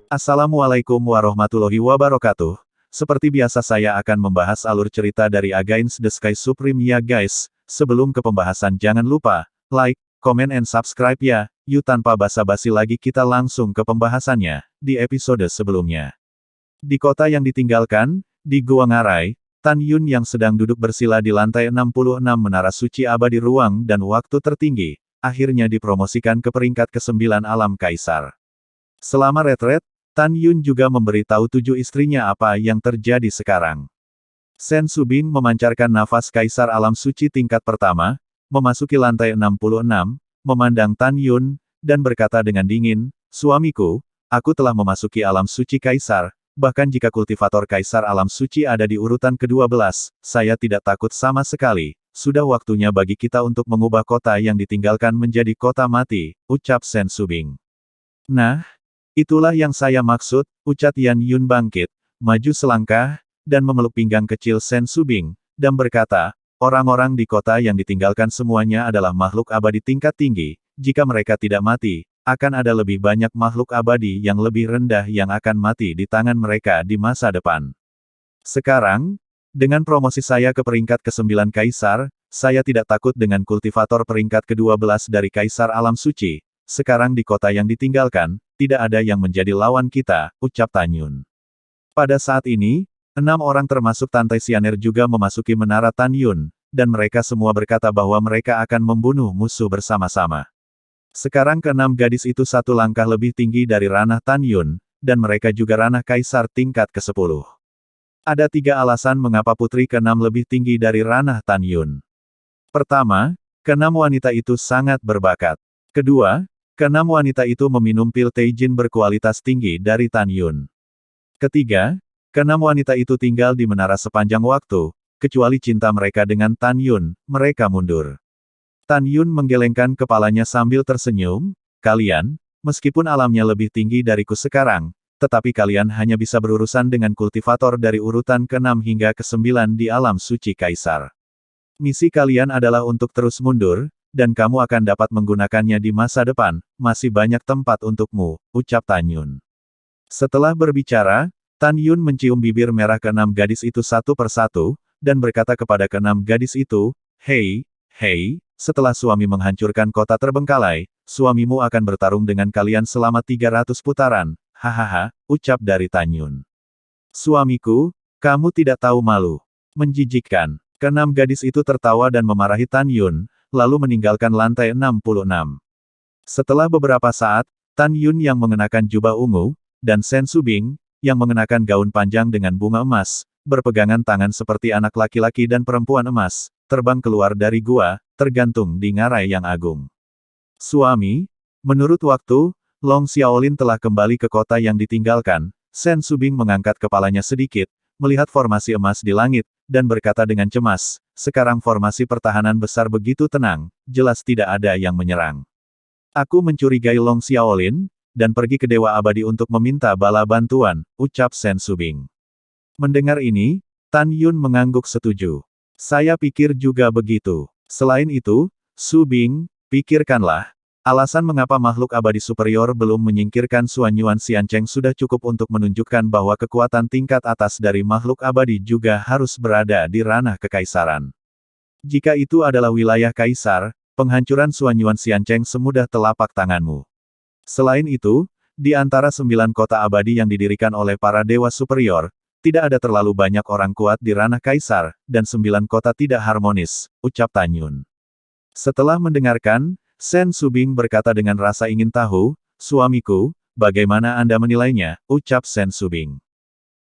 Assalamualaikum warahmatullahi wabarakatuh. Seperti biasa saya akan membahas alur cerita dari Against the Sky Supreme ya guys. Sebelum ke pembahasan jangan lupa, like, comment and subscribe ya. Yuk tanpa basa-basi lagi kita langsung ke pembahasannya, di episode sebelumnya. Di kota yang ditinggalkan, di Gua Ngarai, Tan Yun yang sedang duduk bersila di lantai 66 Menara Suci Abadi Ruang dan Waktu Tertinggi, akhirnya dipromosikan ke peringkat ke-9 alam Kaisar. Selama retret, Tan Yun juga memberitahu 7 istrinya apa yang terjadi sekarang. Sen Subing memancarkan nafas Kaisar Alam Suci tingkat pertama, memasuki lantai 66, memandang Tan Yun, dan berkata dengan dingin, "Suamiku, aku telah memasuki Alam Suci Kaisar, bahkan jika kultivator Kaisar Alam Suci ada di urutan ke-12, saya tidak takut sama sekali, sudah waktunya bagi kita untuk mengubah kota yang ditinggalkan menjadi kota mati," ucap Sen Subing. "Nah, itulah yang saya maksud," ucap Yan Yun bangkit, maju selangkah, dan memeluk pinggang kecil Sen Subing, dan berkata, "Orang-orang di kota yang ditinggalkan semuanya adalah makhluk abadi tingkat tinggi, jika mereka tidak mati, akan ada lebih banyak makhluk abadi yang lebih rendah yang akan mati di tangan mereka di masa depan. Sekarang, dengan promosi saya ke peringkat ke-9 Kaisar, saya tidak takut dengan kultivator peringkat ke-12 dari Kaisar Alam Suci. Sekarang di kota yang ditinggalkan, tidak ada yang menjadi lawan kita," ucap Tan Yun. Pada saat ini, 6 orang termasuk Tantai Xianer juga memasuki menara Tan Yun, dan mereka semua berkata bahwa mereka akan membunuh musuh bersama-sama. Sekarang ke-6 gadis itu satu langkah lebih tinggi dari ranah Tan Yun, dan mereka juga ranah Kaisar tingkat ke-10. Ada 3 alasan mengapa putri ke-6 lebih tinggi dari ranah Tan Yun. Pertama, ke-6 wanita itu sangat berbakat. Kedua, ke-6 wanita itu meminum pil Teijin berkualitas tinggi dari Tan Yun. Ketiga, ke-6 wanita itu tinggal di menara sepanjang waktu, kecuali cinta mereka dengan Tan Yun, mereka mundur. Tan Yun menggelengkan kepalanya sambil tersenyum, "Kalian, meskipun alamnya lebih tinggi dariku sekarang, tetapi kalian hanya bisa berurusan dengan kultivator dari urutan ke-6 hingga ke-9 di alam suci Kaisar. Misi kalian adalah untuk terus mundur, dan kamu akan dapat menggunakannya di masa depan, masih banyak tempat untukmu," ucap Tan Yun. Setelah berbicara, Tan Yun mencium bibir merah ke-6 gadis itu satu persatu, dan berkata kepada ke-6 gadis itu, "Hei, setelah suami menghancurkan kota terbengkalai, suamimu akan bertarung dengan kalian selama 300 putaran, hahaha," ucap dari Tan Yun. "Suamiku, kamu tidak tahu malu. Menjijikkan." Ke-6 gadis itu tertawa dan memarahi Tan Yun, lalu meninggalkan lantai 66. Setelah beberapa saat, Tan Yun yang mengenakan jubah ungu, dan Sen Subing, yang mengenakan gaun panjang dengan bunga emas, berpegangan tangan seperti anak laki-laki dan perempuan emas, terbang keluar dari gua, tergantung di ngarai yang agung. "Suami, menurut waktu, Long Xiaolin telah kembali ke kota yang ditinggalkan." Sen Subing mengangkat kepalanya sedikit, melihat formasi emas di langit, dan berkata dengan cemas, "Sekarang formasi pertahanan besar begitu tenang, jelas tidak ada yang menyerang. Aku mencurigai Long Xiaolin, dan pergi ke Dewa Abadi untuk meminta bala bantuan," ucap Sen Subing. Mendengar ini, Tan Yun mengangguk setuju. "Saya pikir juga begitu. Selain itu, Subing, pikirkanlah, alasan mengapa makhluk abadi superior belum menyingkirkan Suan Yuan Xiancheng sudah cukup untuk menunjukkan bahwa kekuatan tingkat atas dari makhluk abadi juga harus berada di ranah kekaisaran. Jika itu adalah wilayah kaisar, penghancuran Suan Yuan Xiancheng semudah telapak tanganmu. Selain itu, di antara 9 kota abadi yang didirikan oleh para dewa superior, tidak ada terlalu banyak orang kuat di ranah kaisar, dan 9 kota tidak harmonis," ucap Tan Yun. Setelah mendengarkan, Sen Subing berkata dengan rasa ingin tahu, "Suamiku, bagaimana Anda menilainya?" ucap Sen Subing.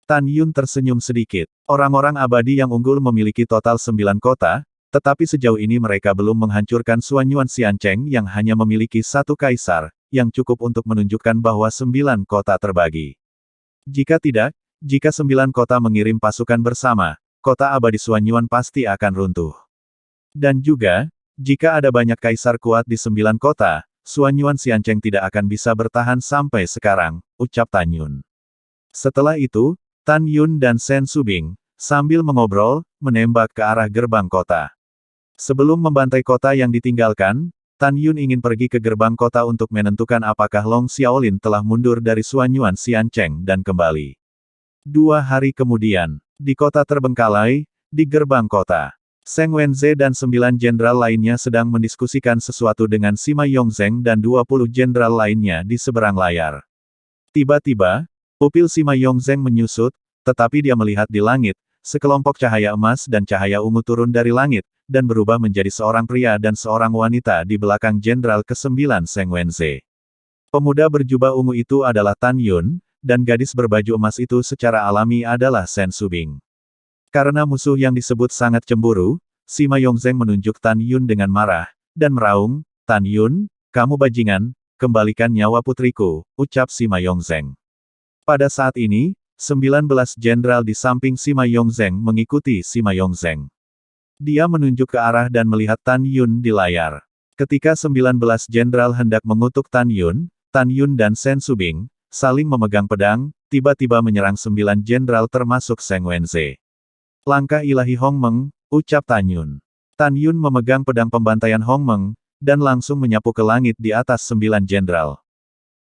Tan Yun tersenyum sedikit. "Orang-orang abadi yang unggul memiliki total 9 kota, tetapi sejauh ini mereka belum menghancurkan Suan Yuan Xiancheng yang hanya memiliki satu kaisar, yang cukup untuk menunjukkan bahwa 9 kota terbagi. Jika tidak, jika 9 kota mengirim pasukan bersama, kota abadi Suan Yuan pasti akan runtuh. Dan juga, jika ada banyak kaisar kuat di 9 kota, Suan Yuan Xiancheng tidak akan bisa bertahan sampai sekarang," ucap Tan Yun. Setelah itu, Tan Yun dan Sen Subing, sambil mengobrol, menembak ke arah gerbang kota. Sebelum membantai kota yang ditinggalkan, Tan Yun ingin pergi ke gerbang kota untuk menentukan apakah Long Xiaolin telah mundur dari Suanyuan Xiancheng dan kembali. 2 hari kemudian, di kota terbengkalai, di gerbang kota, Seng Wenze dan 9 jenderal lainnya sedang mendiskusikan sesuatu dengan Sima Yongzheng dan 20 jenderal lainnya di seberang layar. Tiba-tiba, pupil Sima Yongzheng menyusut, tetapi dia melihat di langit, sekelompok cahaya emas dan cahaya ungu turun dari langit, dan berubah menjadi seorang pria dan seorang wanita di belakang jenderal ke-9 Seng Wenze. Pemuda berjubah ungu itu adalah Tan Yun, dan gadis berbaju emas itu secara alami adalah Sen Subing. Karena musuh yang disebut sangat cemburu, Sima Yongzheng menunjuk Tan Yun dengan marah, dan meraung, "Tan Yun, kamu bajingan, kembalikan nyawa putriku," ucap Sima Yongzheng. Pada saat ini, 19 jenderal di samping Sima Yongzheng mengikuti Sima Yongzheng. Dia menunjuk ke arah dan melihat Tan Yun di layar. Ketika 19 jenderal hendak mengutuk Tan Yun dan Sen Subing, saling memegang pedang, tiba-tiba menyerang 9 jenderal termasuk Seng Wenze. "Langkah ilahi Hong Meng," ucap Tan Yun. Tan Yun memegang pedang pembantaian Hong Meng, dan langsung menyapu ke langit di atas 9 jenderal.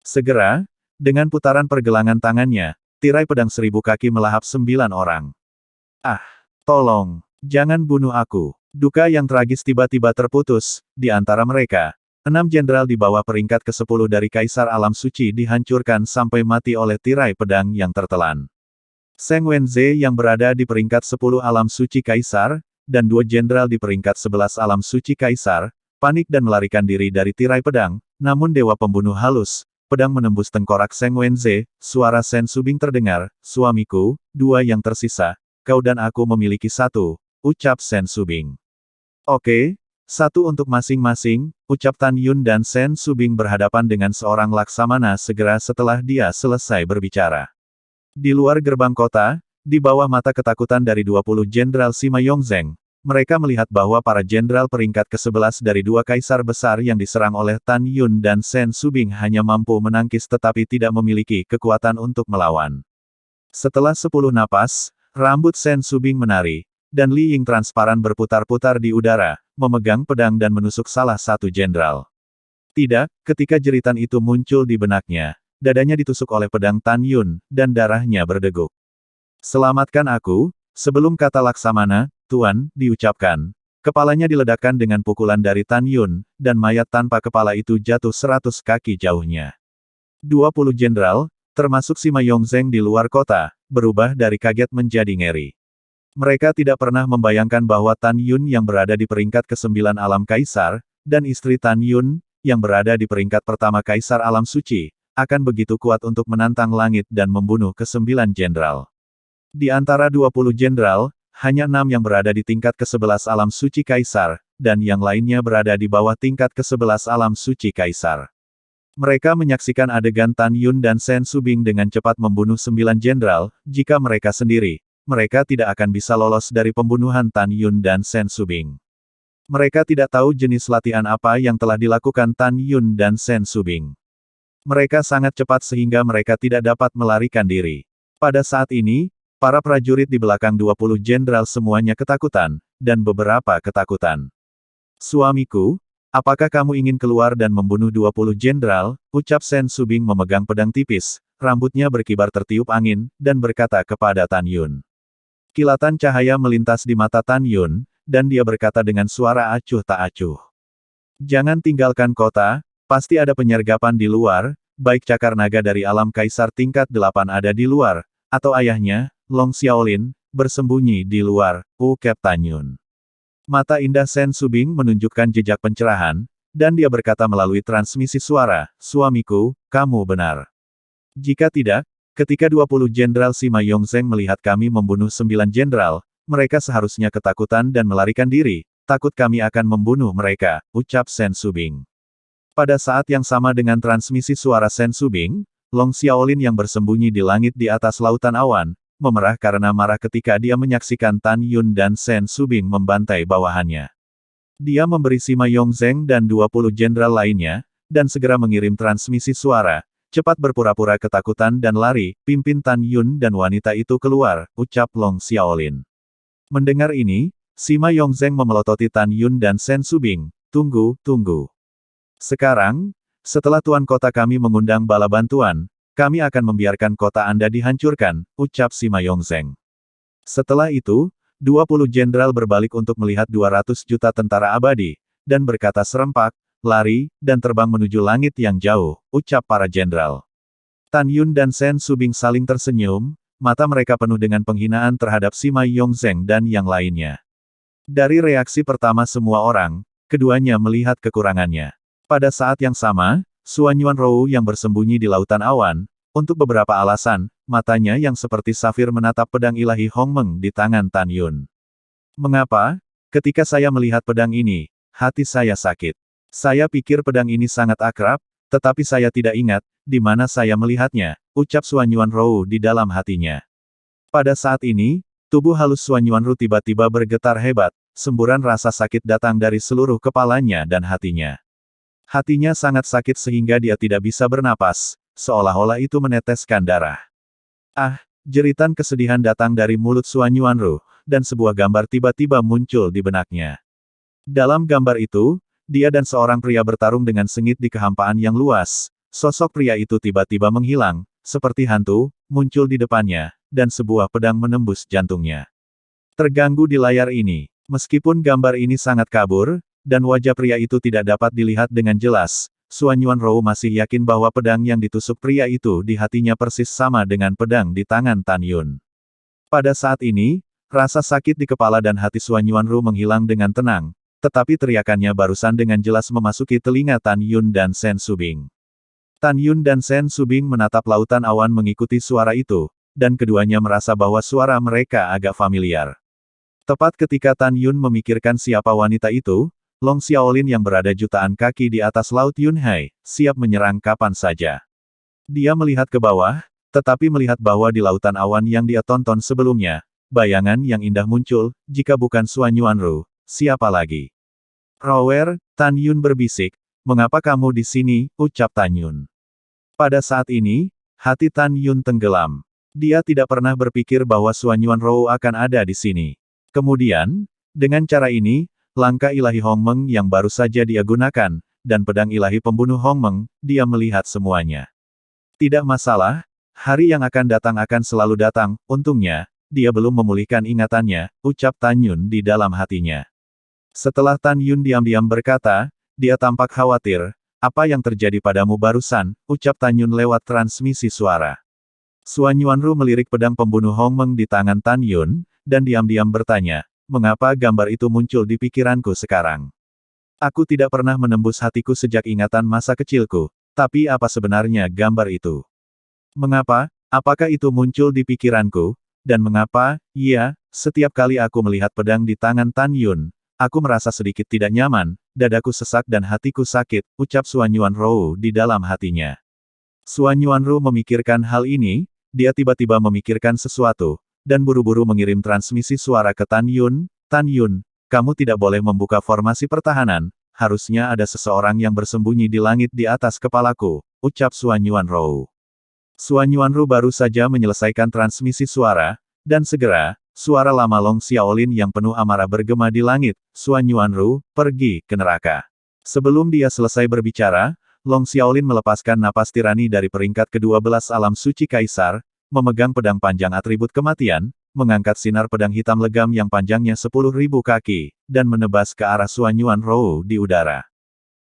Segera, dengan putaran pergelangan tangannya, tirai pedang 1000 kaki melahap 9 orang. "Ah! Tolong! Jangan bunuh aku!" Duka yang tragis tiba-tiba terputus, di antara mereka. 6 jenderal di bawah peringkat ke-10 dari Kaisar Alam Suci dihancurkan sampai mati oleh tirai pedang yang tertelan. Seng Wenze yang berada di peringkat 10 Alam Suci Kaisar, dan 2 jenderal di peringkat 11 Alam Suci Kaisar, panik dan melarikan diri dari tirai pedang, namun dewa pembunuh halus, pedang menembus tengkorak Seng Wenze, suara Sen Subing terdengar, "Suamiku, 2 yang tersisa, kau dan aku memiliki 1, ucap Sen Subing. "Oke, 1 untuk masing-masing," ucap Tan Yun dan Sen Subing berhadapan dengan seorang laksamana segera setelah dia selesai berbicara. Di luar gerbang kota, di bawah mata ketakutan dari 20 jenderal Sima Yongzheng, mereka melihat bahwa para jenderal peringkat ke-11 dari 2 kaisar besar yang diserang oleh Tan Yun dan Sen Subing hanya mampu menangkis tetapi tidak memiliki kekuatan untuk melawan. Setelah 10 napas, rambut Sen Subing menari, dan Li Ying transparan berputar-putar di udara, memegang pedang dan menusuk salah satu jenderal. Tidak, ketika jeritan itu muncul di benaknya, dadanya ditusuk oleh pedang Tan Yun, dan darahnya berdeguk. "Selamatkan aku," sebelum kata laksamana, "Tuan," diucapkan. Kepalanya diledakkan dengan pukulan dari Tan Yun, dan mayat tanpa kepala itu jatuh 100 kaki jauhnya. 20 jenderal, termasuk Sima Yongzheng di luar kota, berubah dari kaget menjadi ngeri. Mereka tidak pernah membayangkan bahwa Tan Yun yang berada di peringkat ke-9 Alam Kaisar, dan istri Tan Yun, yang berada di peringkat pertama Kaisar Alam Suci, akan begitu kuat untuk menantang langit dan membunuh ke-9 jenderal. Di antara 20 jenderal, hanya 6 yang berada di tingkat ke-11 Alam Suci Kaisar, dan yang lainnya berada di bawah tingkat ke-11 Alam Suci Kaisar. Mereka menyaksikan adegan Tan Yun dan Sen Subing dengan cepat membunuh 9 jenderal, jika mereka sendiri, mereka tidak akan bisa lolos dari pembunuhan Tan Yun dan Sen Subing. Mereka tidak tahu jenis latihan apa yang telah dilakukan Tan Yun dan Sen Subing. Mereka sangat cepat sehingga mereka tidak dapat melarikan diri. Pada saat ini, para prajurit di belakang 20 jenderal semuanya ketakutan, dan beberapa ketakutan. "Suamiku, apakah kamu ingin keluar dan membunuh 20 jenderal?" ucap Sen Subing memegang pedang tipis, rambutnya berkibar tertiup angin, dan berkata kepada Tan Yun. Kilatan cahaya melintas di mata Tan Yun, dan dia berkata dengan suara acuh tak acuh. "Jangan tinggalkan kota, pasti ada penyergapan di luar, baik cakar naga dari alam kaisar tingkat 8 ada di luar, atau ayahnya, Long Xiaolin, bersembunyi di luar," ucap Tan Yun. Mata indah Sen Subing menunjukkan jejak pencerahan, dan dia berkata melalui transmisi suara, "Suamiku, kamu benar. Jika tidak, ketika 20 jenderal Sima Yongzheng melihat kami membunuh 9 jenderal, mereka seharusnya ketakutan dan melarikan diri, takut kami akan membunuh mereka," ucap Sen Subing. Pada saat yang sama dengan transmisi suara Sen Subing, Long Xiaolin yang bersembunyi di langit di atas lautan awan, memerah karena marah ketika dia menyaksikan Tan Yun dan Sen Subing membantai bawahannya. Dia memberi Sima Yongzheng dan 20 jenderal lainnya, dan segera mengirim transmisi suara, "Cepat berpura-pura ketakutan dan lari, pimpin Tan Yun dan wanita itu keluar," ucap Long Xiaolin. Mendengar ini, Sima Yongzheng memelototi Tan Yun dan Sen Subing. "Tunggu, tunggu. Sekarang, setelah Tuan Kota kami mengundang bala bantuan, kami akan membiarkan kota Anda dihancurkan, ucap Sima Yongzheng. Setelah itu, 20 jenderal berbalik untuk melihat 200 juta tentara abadi, dan berkata serempak, lari, dan terbang menuju langit yang jauh, ucap para jenderal. Tan Yun dan Shen Subing saling tersenyum, mata mereka penuh dengan penghinaan terhadap Sima Yongzheng dan yang lainnya. Dari reaksi pertama semua orang, keduanya melihat kekurangannya. Pada saat yang sama, Suan Yuanrou yang bersembunyi di lautan awan, untuk beberapa alasan, matanya yang seperti safir menatap pedang ilahi Hongmeng di tangan Tan Yun. Mengapa? Ketika saya melihat pedang ini, hati saya sakit. Saya pikir pedang ini sangat akrab, tetapi saya tidak ingat, di mana saya melihatnya, ucap Suan Yuanrou di dalam hatinya. Pada saat ini, tubuh halus Suan Yuanrou tiba-tiba bergetar hebat, semburan rasa sakit datang dari seluruh kepalanya dan hatinya. Hatinya sangat sakit sehingga dia tidak bisa bernapas, seolah-olah itu meneteskan darah. Ah, jeritan kesedihan datang dari mulut Suan Yuanrou, dan sebuah gambar tiba-tiba muncul di benaknya. Dalam gambar itu, dia dan seorang pria bertarung dengan sengit di kehampaan yang luas. Sosok pria itu tiba-tiba menghilang, seperti hantu, muncul di depannya, dan sebuah pedang menembus jantungnya. Terganggu di layar ini, meskipun gambar ini sangat kabur, dan wajah pria itu tidak dapat dilihat dengan jelas, Suan Yuanrou masih yakin bahwa pedang yang ditusuk pria itu di hatinya persis sama dengan pedang di tangan Tan Yun. Pada saat ini, rasa sakit di kepala dan hati Suan Yuanrou menghilang dengan tenang, tetapi teriakannya barusan dengan jelas memasuki telinga Tan Yun dan Shen Subing. Tan Yun dan Shen Subing menatap lautan awan mengikuti suara itu, dan keduanya merasa bahwa suara mereka agak familiar. Tepat ketika Tan Yun memikirkan siapa wanita itu, Long Xiaolin yang berada jutaan kaki di atas Laut Yunhai, siap menyerang kapan saja. Dia melihat ke bawah, tetapi melihat bahwa di lautan awan yang dia tonton sebelumnya, bayangan yang indah muncul, jika bukan Suan Yuanrou, siapa lagi? Rower, Tan Yun berbisik, mengapa kamu di sini, ucap Tan Yun. Pada saat ini, hati Tan Yun tenggelam. Dia tidak pernah berpikir bahwa Suan Yuanrou akan ada di sini. Kemudian, dengan cara ini, langkah ilahi Hongmeng yang baru saja dia gunakan, dan pedang ilahi pembunuh Hongmeng, dia melihat semuanya. Tidak masalah, hari yang akan datang akan selalu datang, untungnya, dia belum memulihkan ingatannya, ucap Tan Yun di dalam hatinya. Setelah Tan Yun diam-diam berkata, dia tampak khawatir, apa yang terjadi padamu barusan, ucap Tan Yun lewat transmisi suara. Suan Yuanrou melirik pedang pembunuh Hongmeng di tangan Tan Yun, dan diam-diam bertanya, mengapa gambar itu muncul di pikiranku sekarang? Aku tidak pernah menembus hatiku sejak ingatan masa kecilku, tapi apa sebenarnya gambar itu? Mengapa? Apakah itu muncul di pikiranku? Dan mengapa? Iya, setiap kali aku melihat pedang di tangan Tan Yun, aku merasa sedikit tidak nyaman, dadaku sesak dan hatiku sakit, ucap Suan Yuanrou di dalam hatinya. Suan Yuanrou memikirkan hal ini, dia tiba-tiba memikirkan sesuatu, dan buru-buru mengirim transmisi suara ke Tan Yun. Tan Yun, kamu tidak boleh membuka formasi pertahanan, harusnya ada seseorang yang bersembunyi di langit di atas kepalaku, ucap Suan Yuanrou. Suan Yuanrou baru saja menyelesaikan transmisi suara, dan segera, suara lama Long Xiaolin yang penuh amarah bergema di langit, Suan Yuanrou, pergi ke neraka. Sebelum dia selesai berbicara, Long Xiaolin melepaskan napas tirani dari peringkat ke-12 alam suci Kaisar, memegang pedang panjang atribut kematian, mengangkat sinar pedang hitam legam yang panjangnya 10.000 kaki, dan menebas ke arah Suan Yuanrou di udara.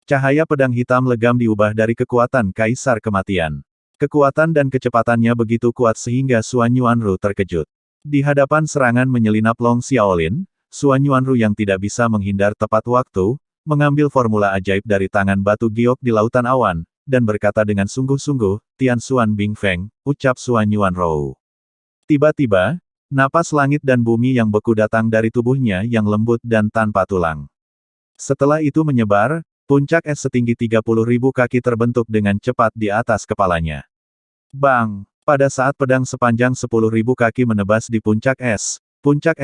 Cahaya pedang hitam legam diubah dari kekuatan Kaisar Kematian. Kekuatan dan kecepatannya begitu kuat sehingga Suan Yuanrou terkejut. Di hadapan serangan menyelinap Long Xiaolin, Suan Yuanrou yang tidak bisa menghindar tepat waktu, mengambil formula ajaib dari tangan batu giok di lautan awan, dan berkata dengan sungguh-sungguh, Tian Xuan Bing Feng, ucap Suan Yuanrou. Tiba-tiba, napas langit dan bumi yang beku datang dari tubuhnya yang lembut dan tanpa tulang. Setelah itu menyebar, puncak es setinggi 30.000 kaki terbentuk dengan cepat di atas kepalanya. Bang! Pada saat pedang sepanjang 10.000 kaki menebas di puncak es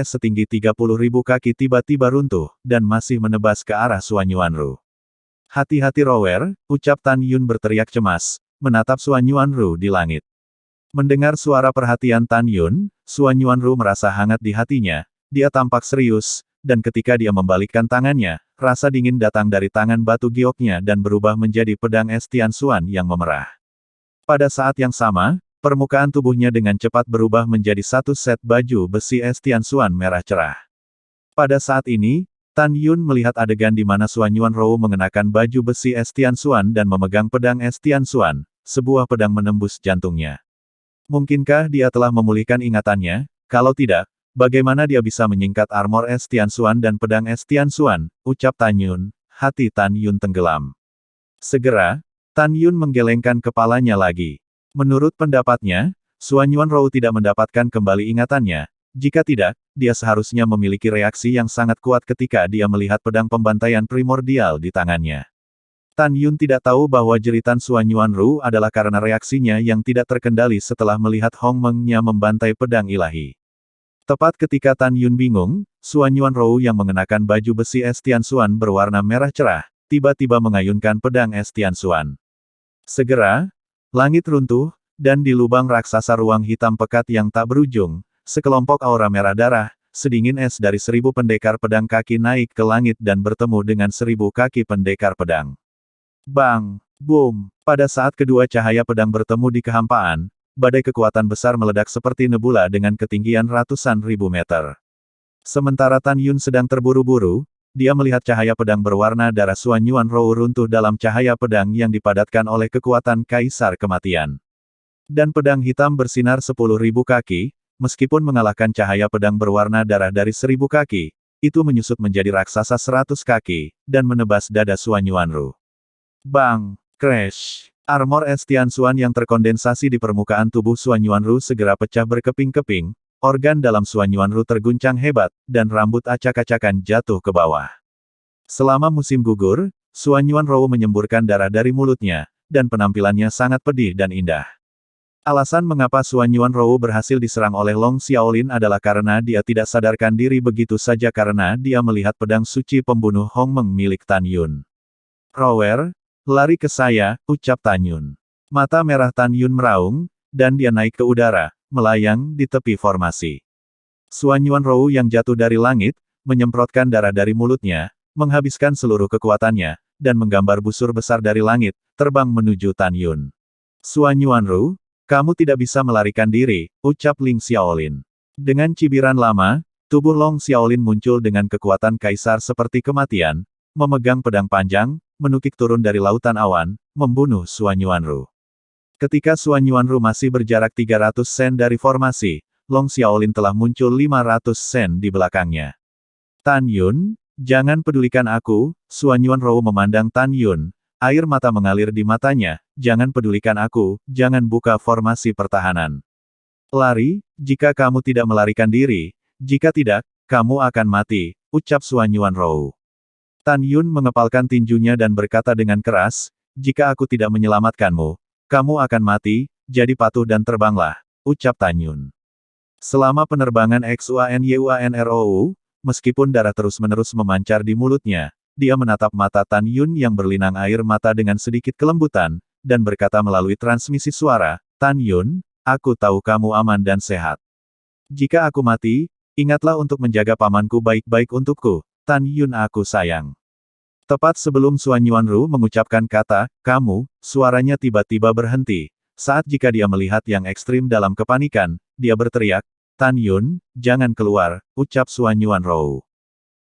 setinggi 30.000 kaki tiba-tiba runtuh, dan masih menebas ke arah Suan Yuanrou. Hati-hati Rower, ucap Tan Yun berteriak cemas, menatap Suan Yuanrou di langit. Mendengar suara perhatian Tan Yun, Suan Yuanrou merasa hangat di hatinya, dia tampak serius, dan ketika dia membalikkan tangannya, rasa dingin datang dari tangan batu gioknya dan berubah menjadi pedang es Tianxuan yang memerah. Pada saat yang sama, permukaan tubuhnya dengan cepat berubah menjadi satu set baju besi es Tianxuan merah cerah. Pada saat ini, Tan Yun melihat adegan di mana Suan Yuanrou mengenakan baju besi es Tianxuan dan memegang pedang es Tianxuan, sebuah pedang menembus jantungnya. Mungkinkah dia telah memulihkan ingatannya? Kalau tidak, bagaimana dia bisa menyingkat armor es Tianxuan dan pedang es Tianxuan? Ucap Tan Yun. Hati Tan Yun tenggelam. Segera, Tan Yun menggelengkan kepalanya lagi. Menurut pendapatnya, Suan Yuanrou tidak mendapatkan kembali ingatannya. Jika tidak, dia seharusnya memiliki reaksi yang sangat kuat ketika dia melihat pedang pembantaian primordial di tangannya. Tan Yun tidak tahu bahwa jeritan Suan Yuanrou adalah karena reaksinya yang tidak terkendali setelah melihat Hong Meng-nya membantai pedang ilahi. Tepat ketika Tan Yun bingung, Suan Yuanrou yang mengenakan baju besi es Tianxuan berwarna merah cerah, tiba-tiba mengayunkan pedang es Tianxuan. Segera, langit runtuh, dan di lubang raksasa ruang hitam pekat yang tak berujung, sekelompok aura merah darah, sedingin es dari 1000 pendekar pedang kaki naik ke langit dan bertemu dengan 1000 kaki pendekar pedang. Bang! Boom! Pada saat kedua cahaya pedang bertemu di kehampaan, badai kekuatan besar meledak seperti nebula dengan ketinggian ratusan ribu meter. Sementara Tan Yun sedang terburu-buru, dia melihat cahaya pedang berwarna darah Suan Yuanrou runtuh dalam cahaya pedang yang dipadatkan oleh kekuatan Kaisar Kematian. Dan pedang hitam bersinar 10.000 kaki, meskipun mengalahkan cahaya pedang berwarna darah dari 1000 kaki, itu menyusut menjadi raksasa 100 kaki, dan menebas dada Suan Yuanrou. Bang! Crash! Armor es Tianxuan yang terkondensasi di permukaan tubuh Suan Yuanrou segera pecah berkeping-keping, organ dalam Suan Yuanrou terguncang hebat, dan rambut acak-acakan jatuh ke bawah. Selama musim gugur, Suan Yuanrou menyemburkan darah dari mulutnya, dan penampilannya sangat pedih dan indah. Alasan mengapa Suan Yuanrou berhasil diserang oleh Long Xiaolin adalah karena dia tidak sadarkan diri begitu saja karena dia melihat pedang suci pembunuh Hong Meng milik Tan Yun. "Rower, lari ke saya," ucap Tan Yun. Mata merah Tan Yun meraung, dan dia naik ke udara, melayang di tepi formasi. Suan Yuanrou yang jatuh dari langit, menyemprotkan darah dari mulutnya, menghabiskan seluruh kekuatannya, dan menggambar busur besar dari langit, terbang menuju Tan Yun. "Suan Yuanrou, kamu tidak bisa melarikan diri," ucap Ling Xiaolin. Dengan cibiran lama, tubuh Long Xiaolin muncul dengan kekuatan kaisar seperti kematian, memegang pedang panjang, menukik turun dari lautan awan, membunuh Suan Yuanrou. Ketika Suan Yuanrou masih berjarak 300 sen dari formasi, Long Xiaolin telah muncul 500 sen di belakangnya. "Tan Yun, jangan pedulikan aku," Suan Yuanrou memandang Tan Yun, air mata mengalir di matanya, "jangan pedulikan aku, jangan buka formasi pertahanan. Lari, jika kamu tidak melarikan diri, jika tidak, kamu akan mati," ucap Suan Yuanrou. Tan Yun mengepalkan tinjunya dan berkata dengan keras, "Jika aku tidak menyelamatkanmu, kamu akan mati, jadi patuh dan terbanglah," ucap Tan Yun. Selama penerbangan XUANYUANROU, meskipun darah terus-menerus memancar di mulutnya, dia menatap mata Tan Yun yang berlinang air mata dengan sedikit kelembutan, dan berkata melalui transmisi suara, "Tan Yun, aku tahu kamu aman dan sehat. Jika aku mati, ingatlah untuk menjaga pamanku baik-baik untukku, Tan Yun aku sayang." Tepat sebelum Suan Yuanrou mengucapkan kata, "kamu," suaranya tiba-tiba berhenti. Saat jika dia melihat yang ekstrim dalam kepanikan, dia berteriak, "Tan Yun, jangan keluar," ucap Suan Yuanrou.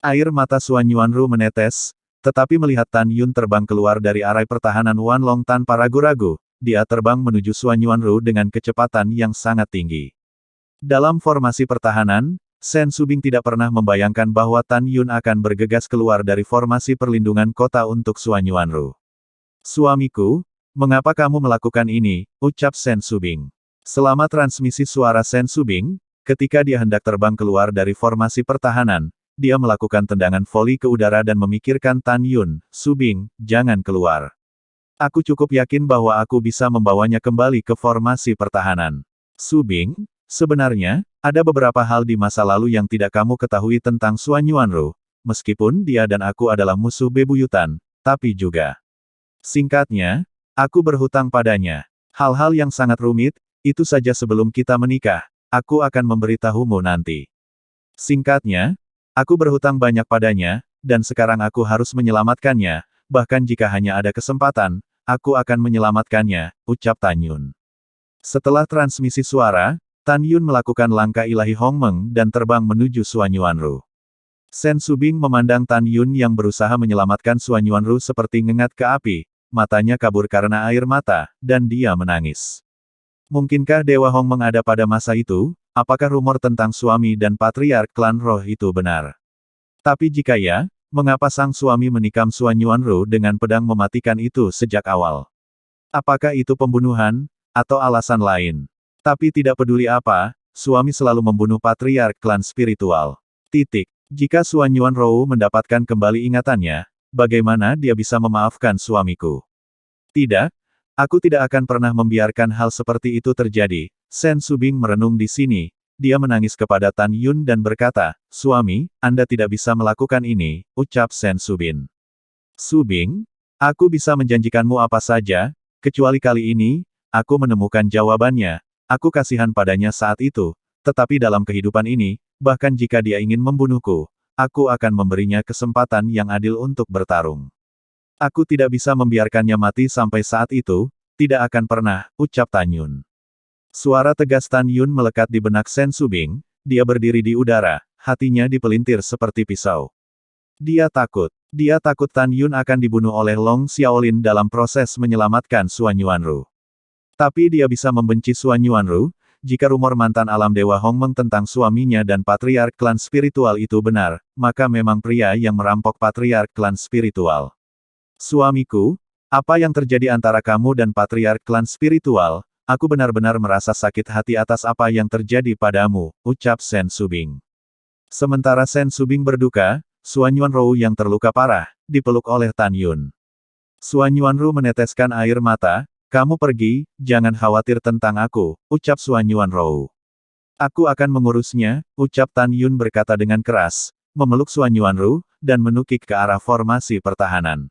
Air mata Suan Yuanrou menetes, tetapi melihat Tan Yun terbang keluar dari arai pertahanan Wan Long tanpa ragu-ragu, dia terbang menuju Suan Yuanrou dengan kecepatan yang sangat tinggi. Dalam formasi pertahanan, Shen Subing tidak pernah membayangkan bahwa Tan Yun akan bergegas keluar dari formasi perlindungan kota untuk Suan Yuanrou. "Suamiku, mengapa kamu melakukan ini?" ucap Shen Subing. Selama transmisi suara Shen Subing, ketika dia hendak terbang keluar dari formasi pertahanan, dia melakukan tendangan voli ke udara dan memikirkan Tan Yun, "Subing, jangan keluar. Aku cukup yakin bahwa aku bisa membawanya kembali ke formasi pertahanan." "Subing, sebenarnya, ada beberapa hal di masa lalu yang tidak kamu ketahui tentang Suan Yuanrou, meskipun dia dan aku adalah musuh bebuyutan, tapi juga. Singkatnya, aku berhutang padanya. Hal-hal yang sangat rumit, itu saja sebelum kita menikah, aku akan memberitahumu nanti." Singkatnya, Aku berhutang banyak padanya, dan sekarang aku harus menyelamatkannya, bahkan jika hanya ada kesempatan, aku akan menyelamatkannya, ucap Tan Yun. Setelah transmisi suara, Tan Yun melakukan langkah ilahi Hongmeng dan terbang menuju Suan Yuanru. Sen Subing memandang Tan Yun yang berusaha menyelamatkan Suan Yuanru seperti ngengat ke api, matanya kabur karena air mata, dan dia menangis. Mungkinkah Dewa Hongmeng ada pada masa itu? Apakah rumor tentang suami dan patriark klan roh itu benar? Tapi jika ya, mengapa sang suami menikam Suan Yuanru dengan pedang mematikan itu sejak awal? Apakah itu pembunuhan, atau alasan lain? Tapi tidak peduli apa, suami selalu membunuh patriark klan spiritual. Titik. Jika Suan Yuanru mendapatkan kembali ingatannya, bagaimana dia bisa memaafkan suamiku? Tidak, aku tidak akan pernah membiarkan hal seperti itu terjadi. Sen Subing merenung di sini. Dia menangis kepada Tan Yun dan berkata, "Suami, Anda tidak bisa melakukan ini," ucap Sen Subin. "Subing, aku bisa menjanjikanmu apa saja, kecuali kali ini, aku menemukan jawabannya. Aku kasihan padanya saat itu, tetapi dalam kehidupan ini, bahkan jika dia ingin membunuhku, aku akan memberinya kesempatan yang adil untuk bertarung. Aku tidak bisa membiarkannya mati sampai saat itu, tidak akan pernah," ucap Tan Yun. Suara tegas Tan Yun melekat di benak Sen Subing, dia berdiri di udara, hatinya dipelintir seperti pisau. Dia takut Tan Yun akan dibunuh oleh Long Xiaolin dalam proses menyelamatkan Suan Yuanru. Tapi dia bisa membenci Suan Yuanru, jika rumor mantan alam Dewa Hongmeng tentang suaminya dan patriark klan spiritual itu benar, maka memang pria yang merampok patriark klan spiritual. "Suamiku, apa yang terjadi antara kamu dan patriark klan spiritual? Aku benar-benar merasa sakit hati atas apa yang terjadi padamu," ucap Sen Subing. Sementara Sen Subing berduka, Suan Yuanru yang terluka parah, dipeluk oleh Tan Yun. Suan Yuanru meneteskan air mata, "Kamu pergi, jangan khawatir tentang aku," ucap Suan Yuanru. "Aku akan mengurusnya," ucap Tan Yun berkata dengan keras, memeluk Suan Yuanru, dan menukik ke arah formasi pertahanan.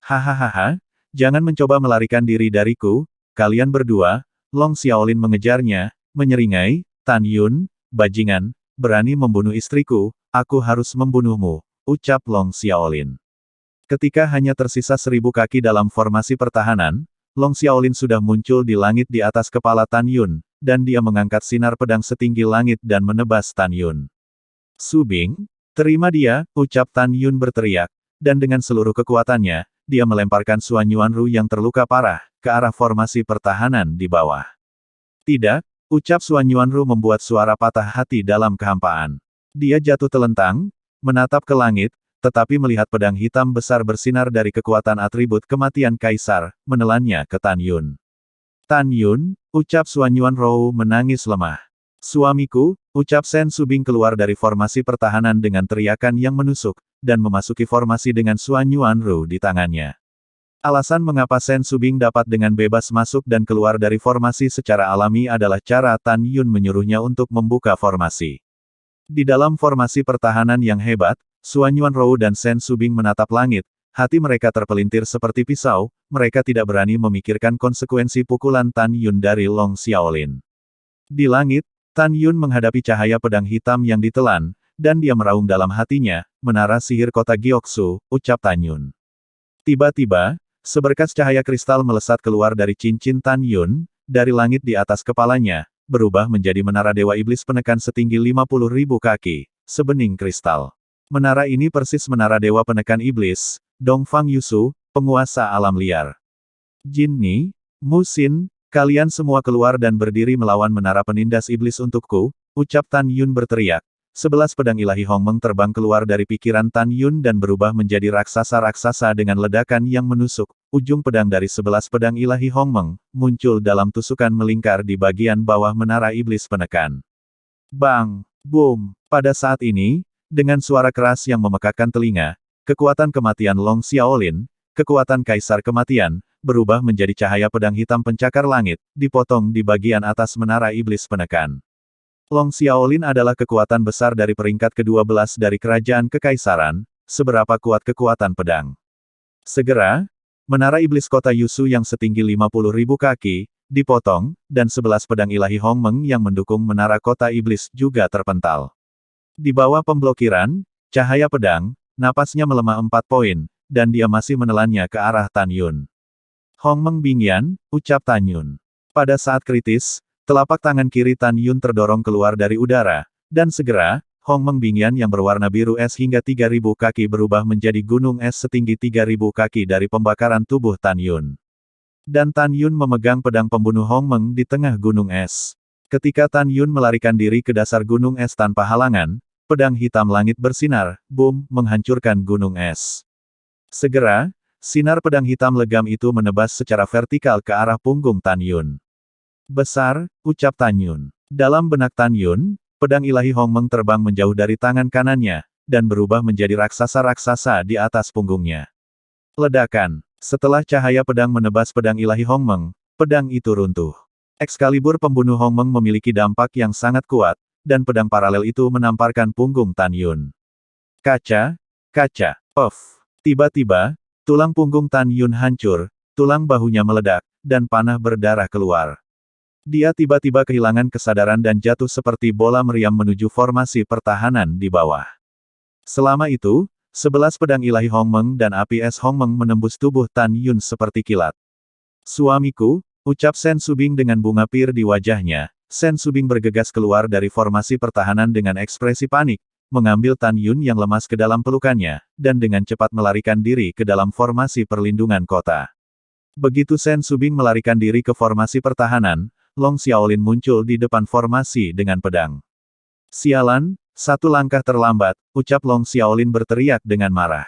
"Hahaha, jangan mencoba melarikan diri dariku, kalian berdua." Long Xiaolin mengejarnya, menyeringai, "Tan Yun, bajingan, berani membunuh istriku, aku harus membunuhmu," ucap Long Xiaolin. Ketika hanya tersisa 1000 kaki dalam formasi pertahanan, Long Xiaolin sudah muncul di langit di atas kepala Tan Yun, dan dia mengangkat sinar pedang setinggi langit dan menebas Tan Yun. "Subing, terima dia," ucap Tan Yun berteriak, dan dengan seluruh kekuatannya, dia melemparkan Suan Yuanru yang terluka parah, ke arah formasi pertahanan di bawah. "Tidak," ucap Suan Yuanru membuat suara patah hati dalam kehampaan. Dia jatuh telentang, menatap ke langit, tetapi melihat pedang hitam besar bersinar dari kekuatan atribut kematian Kaisar, menelannya ke Tan Yun. "Tan Yun," ucap Suan Yuanru menangis lemah. "Suamiku," ucap Sen Subing keluar dari formasi pertahanan dengan teriakan yang menusuk, dan memasuki formasi dengan Suan Yuanru di tangannya. Alasan mengapa Sen Subing dapat dengan bebas masuk dan keluar dari formasi secara alami adalah cara Tan Yun menyuruhnya untuk membuka formasi. Di dalam formasi pertahanan yang hebat, Suan Yuanru dan Sen Subing menatap langit, hati mereka terpelintir seperti pisau, mereka tidak berani memikirkan konsekuensi pukulan Tan Yun dari Long Xiaolin. Di langit, Tan Yun menghadapi cahaya pedang hitam yang ditelan, dan dia meraung dalam hatinya, "Menara sihir kota Gyeoksu," ucap Tan Yun. Tiba-tiba, seberkas cahaya kristal melesat keluar dari cincin Tan Yun, dari langit di atas kepalanya, berubah menjadi menara Dewa Iblis penekan setinggi 50.000 kaki, sebening kristal. Menara ini persis menara Dewa Penekan Iblis, Dongfang Yusu, penguasa alam liar. "Jinni, Musin, kalian semua keluar dan berdiri melawan menara penindas iblis untukku," ucap Tan Yun berteriak. 11 pedang ilahi Hongmeng terbang keluar dari pikiran Tan Yun dan berubah menjadi raksasa-raksasa dengan ledakan yang menusuk. Ujung pedang dari 11 pedang ilahi Hongmeng, muncul dalam tusukan melingkar di bagian bawah menara iblis penekan. Bang! Boom! Pada saat ini, dengan suara keras yang memekakkan telinga, kekuatan kematian Long Xiaolin, kekuatan Kaisar Kematian, berubah menjadi cahaya pedang hitam pencakar langit, dipotong di bagian atas menara iblis penekan. Long Xiaolin adalah kekuatan besar dari peringkat ke-12 dari kerajaan kekaisaran, seberapa kuat kekuatan pedang. Segera, menara iblis kota Yusu yang setinggi 50.000 kaki, dipotong, dan 11 pedang ilahi Hongmeng yang mendukung menara kota iblis juga terpental. Di bawah pemblokiran, cahaya pedang, napasnya melemah 4 poin, dan dia masih menelannya ke arah Tan Yun. Hongmeng Bingyan, ucap Tan Yun. Pada saat kritis, telapak tangan kiri Tan Yun terdorong keluar dari udara, dan segera, Hongmeng Bingyan yang berwarna biru es hingga 3.000 kaki berubah menjadi gunung es setinggi 3.000 kaki dari pembakaran tubuh Tan Yun. Dan Tan Yun memegang pedang pembunuh Hongmeng di tengah gunung es. Ketika Tan Yun melarikan diri ke dasar gunung es tanpa halangan, pedang hitam langit bersinar, boom, menghancurkan gunung es. Segera, sinar pedang hitam legam itu menebas secara vertikal ke arah punggung Tan Yun. Besar, ucap Tan Yun. Dalam benak Tan Yun, pedang ilahi Hongmeng terbang menjauh dari tangan kanannya, dan berubah menjadi raksasa-raksasa di atas punggungnya. Ledakan. Setelah cahaya pedang menebas pedang ilahi Hongmeng, pedang itu runtuh. Excalibur pembunuh Hongmeng memiliki dampak yang sangat kuat, dan pedang paralel itu menamparkan punggung Tan Yun. Kaca, kaca, off. Tiba-tiba, tulang punggung Tan Yun hancur, tulang bahunya meledak, dan panah berdarah keluar. Dia tiba-tiba kehilangan kesadaran dan jatuh seperti bola meriam menuju formasi pertahanan di bawah. Selama itu, 11 pedang ilahi Hongmeng dan api es Hongmeng menembus tubuh Tan Yun seperti kilat. Suamiku, ucap Sen Subing dengan bunga pir di wajahnya. Sen Subing bergegas keluar dari formasi pertahanan dengan ekspresi panik, mengambil Tan Yun yang lemas ke dalam pelukannya, dan dengan cepat melarikan diri ke dalam formasi perlindungan kota. Begitu Sen Subing melarikan diri ke formasi pertahanan, Long Xiaolin muncul di depan formasi dengan pedang. Sialan, satu langkah terlambat, ucap Long Xiaolin berteriak dengan marah.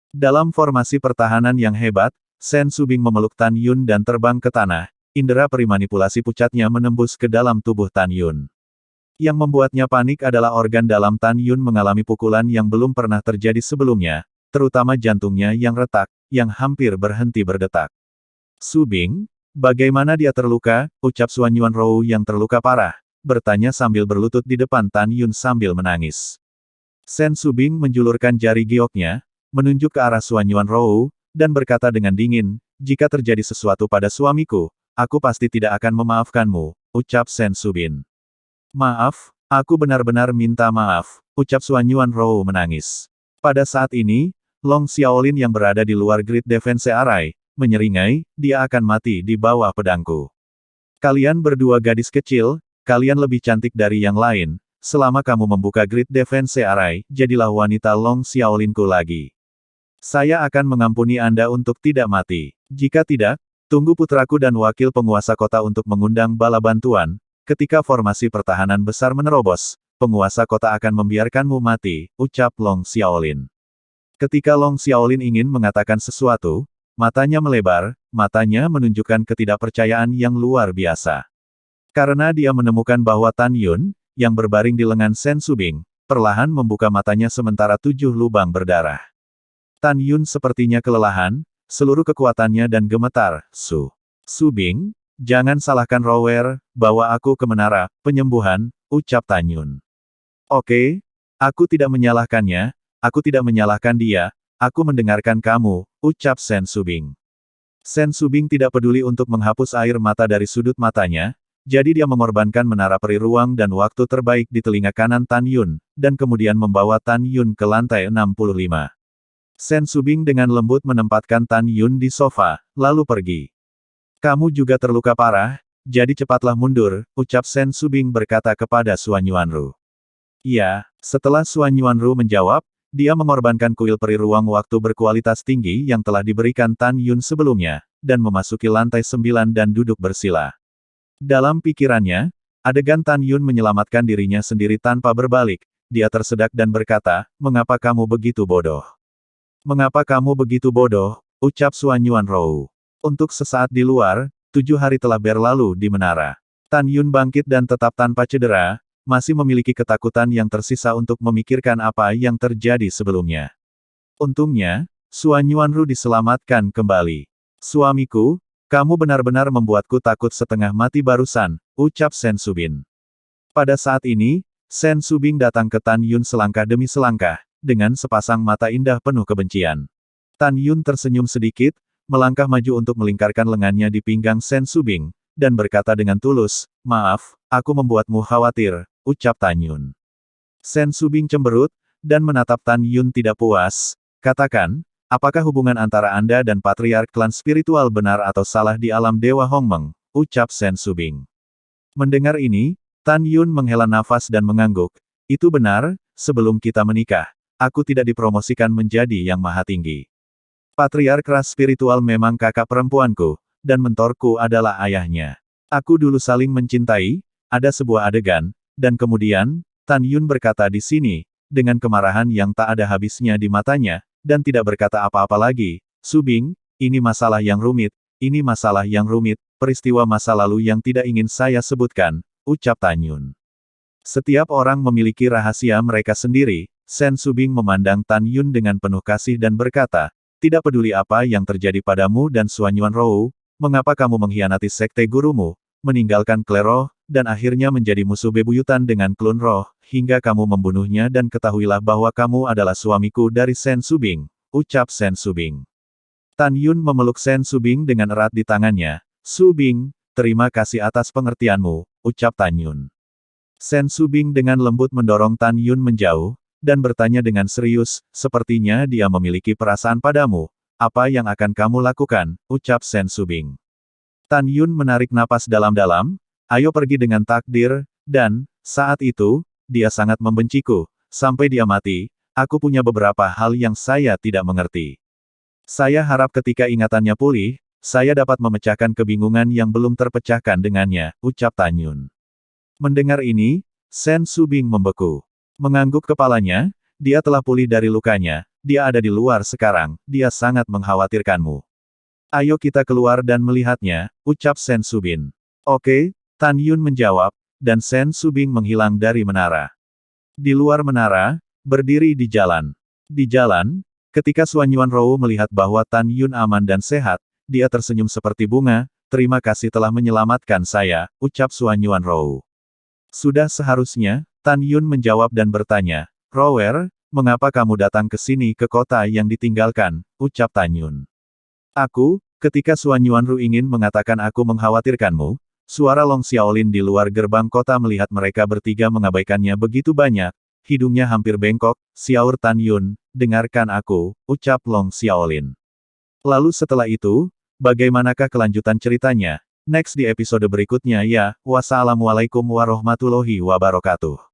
Dalam formasi pertahanan yang hebat, Sen Subing memeluk Tan Yun dan terbang ke tanah, indera perimanipulasi pucatnya menembus ke dalam tubuh Tan Yun. Yang membuatnya panik adalah organ dalam Tan Yun mengalami pukulan yang belum pernah terjadi sebelumnya, terutama jantungnya yang retak, yang hampir berhenti berdetak. Subing, bagaimana dia terluka? Ucap Suan Yuanrou yang terluka parah, bertanya sambil berlutut di depan Tan Yun sambil menangis. Sen Subing menjulurkan jari gioknya, menunjuk ke arah Suan Yuanrou, dan berkata dengan dingin, jika terjadi sesuatu pada suamiku, aku pasti tidak akan memaafkanmu, ucap Sen Subing. Maaf, aku benar-benar minta maaf, ucap Suan Yuanrou menangis. Pada saat ini, Long Xiaolin yang berada di luar Great Defense Array, menyeringai, dia akan mati di bawah pedangku. Kalian berdua gadis kecil, kalian lebih cantik dari yang lain, selama kamu membuka Great Defense Array, jadilah wanita Long Xiaolinku lagi. Saya akan mengampuni Anda untuk tidak mati. Jika tidak, tunggu putraku dan wakil penguasa kota untuk mengundang bala bantuan. Ketika formasi pertahanan besar menerobos, penguasa kota akan membiarkanmu mati, ucap Long Xiaolin. Ketika Long Xiaolin ingin mengatakan sesuatu, matanya melebar, matanya menunjukkan ketidakpercayaan yang luar biasa. Karena dia menemukan bahwa Tan Yun, yang berbaring di lengan Sen Subing, perlahan membuka matanya sementara 7 lubang berdarah. Tan Yun sepertinya kelelahan, seluruh kekuatannya dan gemetar, Subing, jangan salahkan Rower, bawa aku ke menara penyembuhan, ucap Tan Yun. Oke, aku tidak menyalahkannya, aku tidak menyalahkan dia, aku mendengarkan kamu, ucap Sen Subing. Sen Subing tidak peduli untuk menghapus air mata dari sudut matanya, jadi dia mengorbankan menara peri ruang dan waktu terbaik di telinga kanan Tan Yun, dan kemudian membawa Tan Yun ke lantai 65. Sen Subing dengan lembut menempatkan Tan Yun di sofa, lalu pergi. Kamu juga terluka parah, jadi cepatlah mundur, ucap Sen Subing berkata kepada Suan Yuanru. Iya, setelah Suan Yuanru menjawab, dia mengorbankan kuil peri ruang waktu berkualitas tinggi yang telah diberikan Tan Yun sebelumnya, dan memasuki lantai 9 dan duduk bersila. Dalam pikirannya, adegan Tan Yun menyelamatkan dirinya sendiri tanpa berbalik, dia tersedak dan berkata, mengapa kamu begitu bodoh? Mengapa kamu begitu bodoh, ucap Suan Yuanrou. Untuk sesaat di luar, 7 hari telah berlalu di menara. Tan Yun bangkit dan tetap tanpa cedera, masih memiliki ketakutan yang tersisa untuk memikirkan apa yang terjadi sebelumnya. Untungnya, Suan Yuanru diselamatkan kembali. Suamiku, kamu benar-benar membuatku takut setengah mati barusan, ucap Sen Subing. Pada saat ini, Sen Subing datang ke Tan Yun selangkah demi selangkah, dengan sepasang mata indah penuh kebencian. Tan Yun tersenyum sedikit, melangkah maju untuk melingkarkan lengannya di pinggang Sen Subing, dan berkata dengan tulus, maaf, aku membuatmu khawatir, ucap Tan Yun. Sen Subing cemberut, dan menatap Tan Yun tidak puas. Katakan, apakah hubungan antara Anda dan Patriark Klan Spiritual benar atau salah di alam Dewa Hongmeng? Ucap Sen Subing. Mendengar ini, Tan Yun menghela nafas dan mengangguk. Itu benar, sebelum kita menikah, aku tidak dipromosikan menjadi yang maha tinggi. Patriark ras spiritual memang kakak perempuanku, dan mentorku adalah ayahnya. Aku dulu saling mencintai, ada sebuah adegan, dan kemudian, Tan Yun berkata di sini, dengan kemarahan yang tak ada habisnya di matanya, dan tidak berkata apa-apa lagi, Subing, ini masalah yang rumit, ini masalah yang rumit, peristiwa masa lalu yang tidak ingin saya sebutkan, ucap Tan Yun. Setiap orang memiliki rahasia mereka sendiri. Sen Subing memandang Tan Yun dengan penuh kasih dan berkata, tidak peduli apa yang terjadi padamu dan Suanyuan Rou, mengapa kamu mengkhianati sekte gurumu, meninggalkan Klero, dan akhirnya menjadi musuh bebuyutan dengan Klun Roh, hingga kamu membunuhnya dan ketahuilah bahwa kamu adalah suamiku dari Sen Subing, ucap Sen Subing. Tan Yun memeluk Sen Subing dengan erat di tangannya. Subing, terima kasih atas pengertianmu, ucap Tan Yun. Sen Subing dengan lembut mendorong Tan Yun menjauh, dan bertanya dengan serius, sepertinya dia memiliki perasaan padamu. Apa yang akan kamu lakukan, ucap Sen Subing. Tan Yun menarik napas dalam-dalam, ayo pergi dengan takdir, dan, saat itu, dia sangat membenciku, sampai dia mati, aku punya beberapa hal yang saya tidak mengerti. Saya harap ketika ingatannya pulih, saya dapat memecahkan kebingungan yang belum terpecahkan dengannya, ucap Tan Yun. Mendengar ini, Sen Subing membeku. Mengangguk kepalanya, dia telah pulih dari lukanya, dia ada di luar sekarang, dia sangat mengkhawatirkanmu. Ayo kita keluar dan melihatnya, ucap Sen Subing. Oke, Tan Yun menjawab, dan Sen Subing menghilang dari menara. Di luar menara, berdiri di jalan. Di jalan, ketika Suanyuan Rou melihat bahwa Tan Yun aman dan sehat, dia tersenyum seperti bunga, terima kasih telah menyelamatkan saya, ucap Suanyuan Rou. Sudah seharusnya, Tan Yun menjawab dan bertanya, Rower, mengapa kamu datang ke sini ke kota yang ditinggalkan, ucap Tan Yun. Aku, ketika Suanyuan Ru ingin mengatakan aku mengkhawatirkanmu, suara Long Xiaolin di luar gerbang kota melihat mereka bertiga mengabaikannya begitu banyak, hidungnya hampir bengkok, Xiaur Tan Yun, dengarkan aku, ucap Long Xiaolin. Lalu setelah itu, bagaimanakah kelanjutan ceritanya? Next di episode berikutnya ya, wassalamualaikum warahmatullahi wabarakatuh.